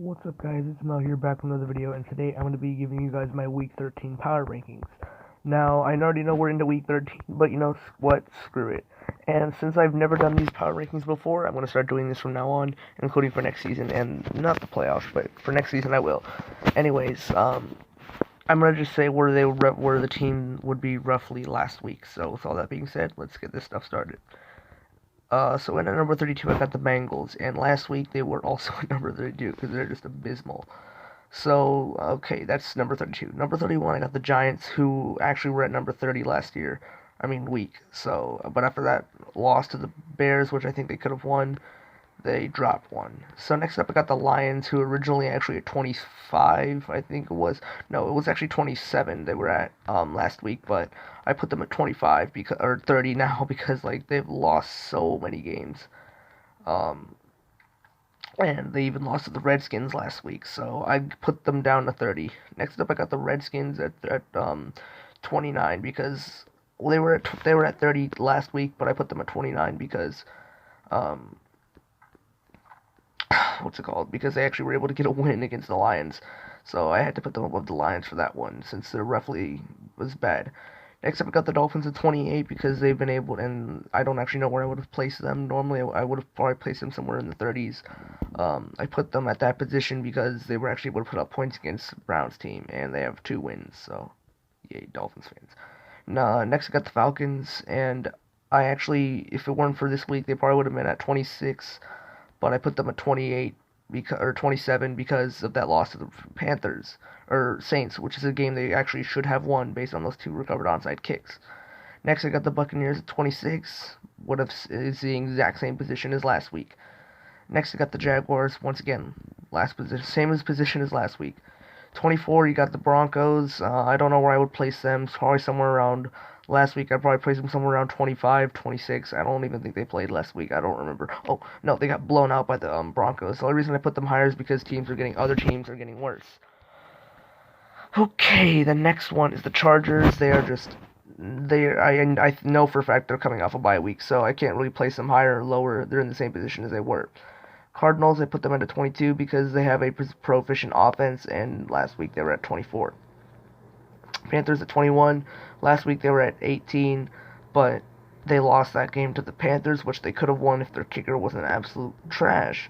What's up guys, it's Mel here back with another video, and today I'm going to be giving you guys my week 13 power rankings. Now, I already know we're into week 13, but you know what, screw it. And since I've never done these power rankings before, I'm going to start doing this from now on, including for next season, and not the playoffs, but for next season I will. Anyways, I'm going to just say where the team would be roughly last week. So with all that being said, let's get this stuff started. So in at number 32, I got the Bengals, and last week they were also at number 32 because they're just abysmal. So, okay, that's number 32. Number 31, I got the Giants, who actually were at number 30 last year. Week. So, but after that, lost to the Bears, which I think they could have won. They dropped one. So next up, I got the Lions, who originally actually at 25, I think it was. No, it was actually 27 they were at last week, but I put them at 25 because or 30 now because like they've lost so many games. And they even lost to the Redskins last week, so I put them down to 30. Next up, I got the Redskins at 29 because they were at 30 last week, but I put them at 29 because what's it called? Because they actually were able to get a win against the Lions. So I had to put them above the Lions for that one, since their roughly was bad. Next up, I got the Dolphins at 28 because they've been able, and I don't actually know where I would have placed them. Normally, I would have probably placed them somewhere in the 30s. I put them at that position because they were actually able to put up points against Browns team, and they have 2 wins. So, yay, Dolphins fans. Next, I got the Falcons, and I actually, if it weren't for this week, they probably would have been at 26. But I put them at 28 or 27 because of that loss to the Panthers or Saints, which is a game they actually should have won based on those 2 recovered onside kicks. Next, I got the Buccaneers at 26, is the exact same position as last week. Next, I got the Jaguars once again, last position, same as position as last week. 24, you got the Broncos. I don't know where I would place them. It's probably somewhere around. Last week, I'd probably place them somewhere around 25, 26. I don't even think they played last week. I don't remember. Oh, no, they got blown out by the Broncos. The only reason I put them higher is because other teams are getting worse. Okay, the next one is the Chargers. I know for a fact they're coming off a bye week, so I can't really place them higher or lower. They're in the same position as they were. Cardinals, I put them at 22 because they have a proficient offense, and last week they were at 24. Panthers at 21. Last week they were at 18, but they lost that game to the Panthers, which they could have won if their kicker wasn't absolute trash.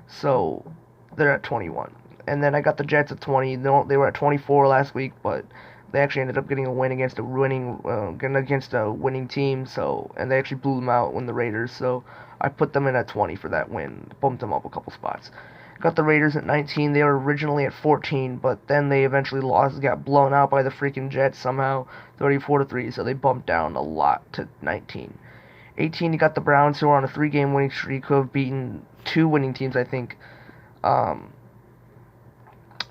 So they're at 21. And then I got the Jets at 20. They were at 24 last week, but they actually ended up getting a win against a winning team. So, and they actually blew them out when the Raiders. So I put them in at 20 for that win, bumped them up a couple spots. Got the Raiders at 19. They were originally at 14, but then they eventually got blown out by the freaking Jets somehow, 34-3. So they bumped down a lot to 19. 18, you got the Browns, who are on a 3-game winning streak, who have beaten 2 winning teams, I think.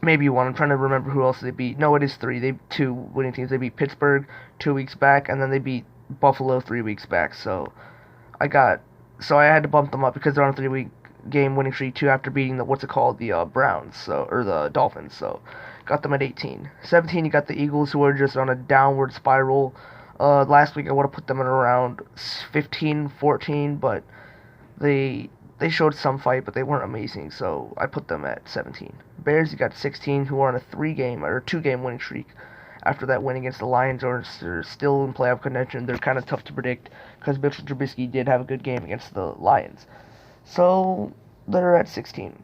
Maybe 1. I'm trying to remember who else they beat. No, it is 3. They 2 winning teams. They beat Pittsburgh 2 weeks back, and then they beat Buffalo 3 weeks back. So I had to bump them up because they're on a 3-game winning streak too after beating the Browns, or the Dolphins. So got them at 18. 17, you got the Eagles, who are just on a downward spiral. Last week I would have put them at around 15, 14, but they showed some fight, but they weren't amazing, so I put them at 17. Bears, you got 16, who are on a 2-game winning streak. After that win against the Lions, are still in playoff contention. They're kind of tough to predict because Mitchell Trubisky did have a good game against the Lions. So they're at 16.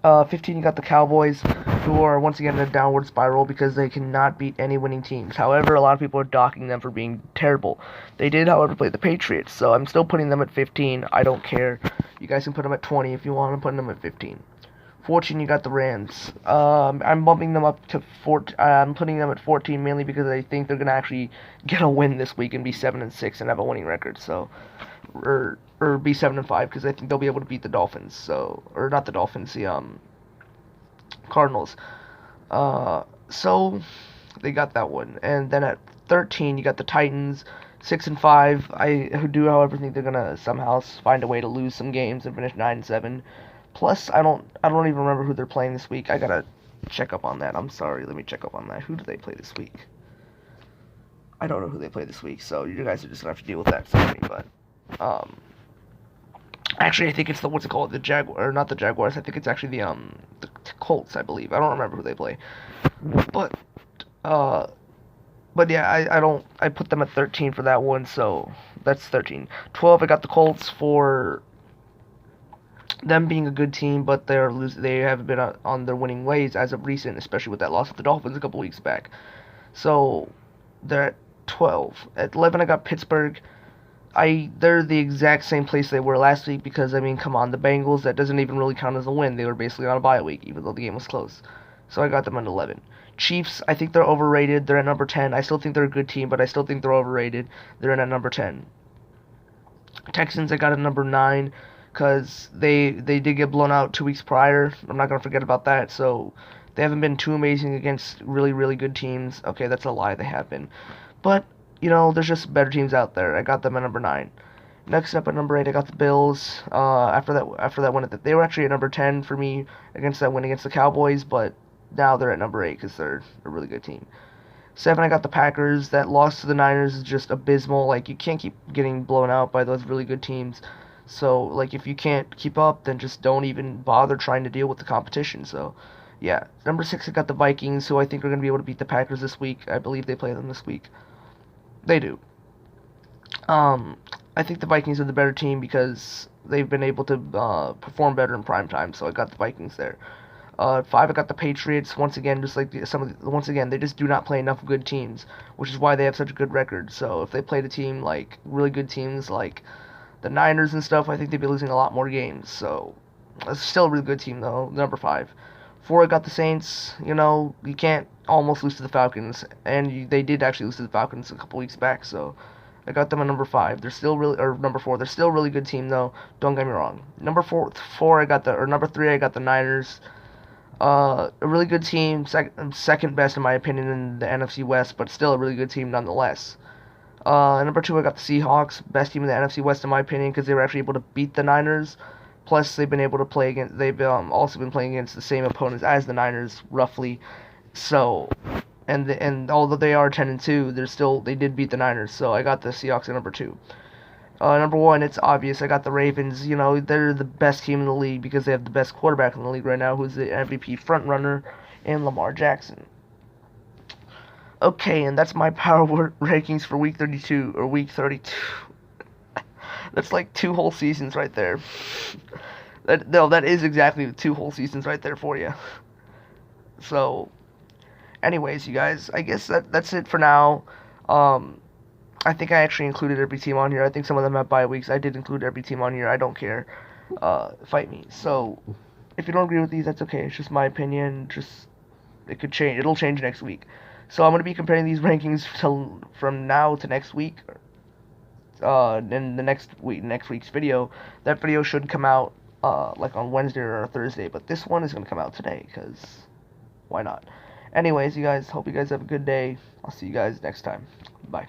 15, you got the Cowboys, who are once again in a downward spiral because they cannot beat any winning teams. However, a lot of people are docking them for being terrible. They did, however, play the Patriots, so I'm still putting them at 15. I don't care. You guys can put them at 20 if you want. I'm putting them at 15. 14, you got the Rams. I'm bumping them up to 14. I'm putting them at 14 mainly because I think they're gonna actually get a win this week and be 7-6 and have a winning record. So, or be 7-5 because I think they'll be able to beat the Dolphins. So, or not the Dolphins, the Cardinals. So they got that one. And then at 13, you got the Titans. 6-5. I do, however, think they're gonna somehow find a way to lose some games and finish 9-7. Plus, I don't even remember who they're playing this week. I gotta check up on that. I'm sorry. Let me check up on that. Who do they play this week? I don't know who they play this week, so you guys are just gonna have to deal with that. Sorry, but Actually, I think it's the what's it called, the Jaguar, or not the Jaguars. I think it's actually the Colts, I believe. I don't remember who they play, but uh, but yeah, I put them at 13 for that one, so that's 13. 12, I got the Colts for them being a good team, but they haven't been on their winning ways as of recent, especially with that loss to the Dolphins a couple weeks back. So they're at 12. At 11, I got Pittsburgh. They're the exact same place they were last week because I mean, come on, the Bengals, that doesn't even really count as a win. They were basically on a bye week, even though the game was close. So I got them at 11. Chiefs, I think they're overrated. They're at number 10. I still think they're a good team, but I still think they're overrated. They're in at number 10. Texans, I got at number 9 because they did get blown out 2 weeks prior. I'm not gonna forget about that. So they haven't been too amazing against really good teams. Okay, that's a lie. They have been, but there's just better teams out there. I got them at number 9. Next up at number 8, I got the Bills. After that win, they were actually at number 10 for me against that win against the Cowboys, but now they're at number 8 because they're a really good team. 7, I got the Packers. That loss to the Niners is just abysmal. Like, you can't keep getting blown out by those really good teams. So, like, if you can't keep up, then just don't even bother trying to deal with the competition. So, yeah. Number 6, I got the Vikings, who I think are going to be able to beat the Packers this week. I believe they play them this week. They do. I think the Vikings are the better team because they've been able to perform better in prime time. So I got the Vikings there. 5, I got the Patriots. Once again, just like once again, they just do not play enough good teams, which is why they have such a good record. So if they played a team like really good teams like the Niners and stuff, I think they'd be losing a lot more games. So it's still a really good team though. Number 5. 4, I got the Saints. You can't almost lose to the Falcons, and they did actually lose to the Falcons a couple weeks back. So I got them at number 5. They're still really, or number 4. They're still a really good team though. Don't get me wrong. Number 4, number 3, I got the Niners. A really good team, second best in my opinion in the NFC West, but still a really good team nonetheless. Number 2, I got the Seahawks, best team in the NFC West in my opinion because they were actually able to beat the Niners. Plus, they've been able to play against. They've also been playing against the same opponents as the Niners, roughly. So, and although they are 10-2, they did beat the Niners. So I got the Seahawks at number 2. Number 1, it's obvious. I got the Ravens. They're the best team in the league because they have the best quarterback in the league right now, who's the MVP frontrunner, and Lamar Jackson. Okay, and that's my power rankings for week 32 or week 32. That's like 2 whole seasons right there. That is exactly 2 whole seasons right there for you. So, anyways, you guys, I guess that's it for now. I think I actually included every team on here. I think some of them have bye weeks. I did include every team on here. I don't care. Fight me. So, if you don't agree with these, that's okay. It's just my opinion. It could change. It'll change next week. So I'm going to be comparing these rankings from now to next week. In the next week's video. That video should come out like on Wednesday or Thursday, but this one is going to come out today because why not? Anyways, you guys, hope you guys have a good day. I'll see you guys next time. Bye.